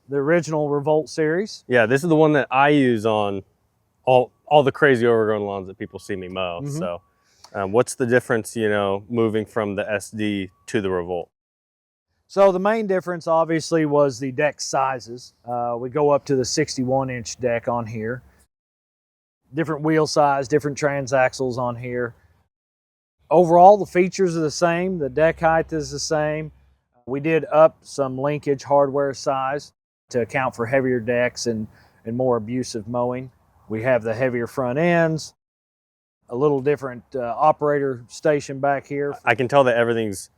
the original Revolt series. Yeah, this is the one that I use on all the crazy overgrown lawns that people see me mow. Mm-hmm. So what's the difference, you know, moving from the SD to the Revolt? So the main difference obviously was the deck sizes. We go up to the 61-inch deck on here. Different wheel size, different transaxles on here. Overall, the features are the same. The deck height is the same. We did up some linkage hardware size to account for heavier decks and more abusive mowing. We have the heavier front ends, a little different operator station back here. I can tell that everything's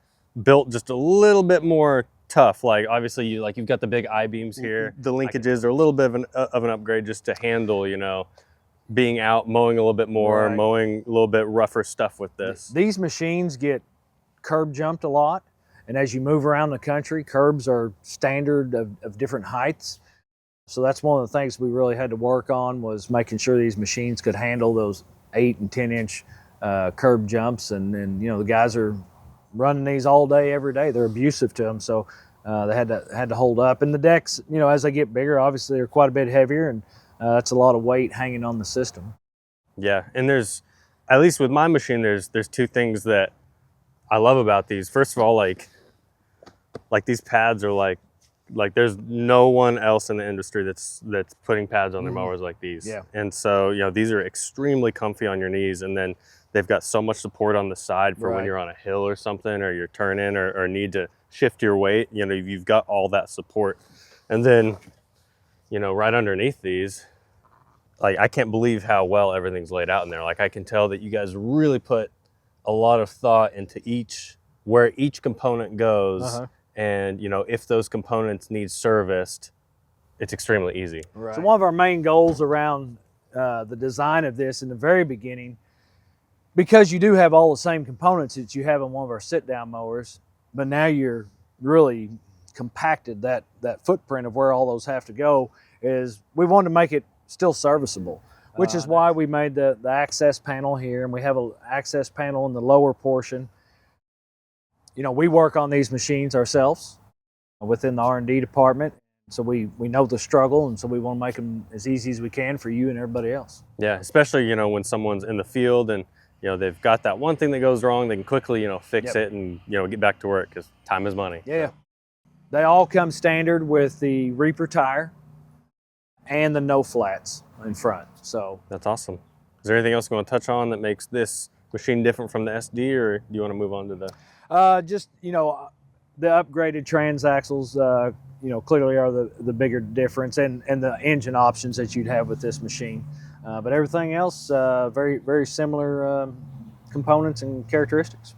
built just a little bit more tough. Like obviously you've got the big I-beams here. The linkages are a little bit of an upgrade just to handle, you know, being out mowing a little bit more, Right. mowing a little bit rougher stuff with this. These machines get curb jumped a lot, and as you move around the country, curbs are standard of different heights. So that's one of the things we really had to work on, was making sure these machines could handle those 8 and 10-inch curb jumps, and you know, the guys are running these all day, every day. They're abusive to them, so they had to hold up. And the decks, you know, as they get bigger, obviously they're quite a bit heavier, and that's a lot of weight hanging on the system. Yeah, and there's, at least with my machine, there's two things that I love about these. First of all, like these pads are like there's no one else in the industry that's putting pads on their mowers like these. Yeah. And so, you know, these are extremely comfy on your knees, and then they've got so much support on the side for when you're on a hill or something, or you're turning or need to shift your weight. You know, you've got all that support. And then, you know, right underneath these, like, I can't believe how well everything's laid out in there. Like, I can tell that you guys really put a lot of thought into where each component goes. And, you know, if those components need serviced, it's extremely easy. Right. So one of our main goals around the design of this in the very beginning, because you do have all the same components that you have on one of our sit-down mowers, but now you're really compacted that footprint of where all those have to go, is we wanted to make it still serviceable, which is why we made the access panel here, and we have an access panel in the lower portion. You know, we work on these machines ourselves within the R&D department, so we know the struggle, and so we want to make them as easy as we can for you and everybody else. Yeah, especially, you know, when someone's in the field and, you know, they've got that one thing that goes wrong, they can quickly, you know, fix it and, you know, get back to work, because time is money. Yeah. They all come standard with the Reaper tire and the no flats in front. So that's awesome. Is there anything else you want to touch on that makes this machine different from the SD, or do you want to move on to the... just, you know, the upgraded transaxles, you know, clearly are the bigger difference, and the engine options that you'd have with this machine. But everything else, very, very similar components and characteristics.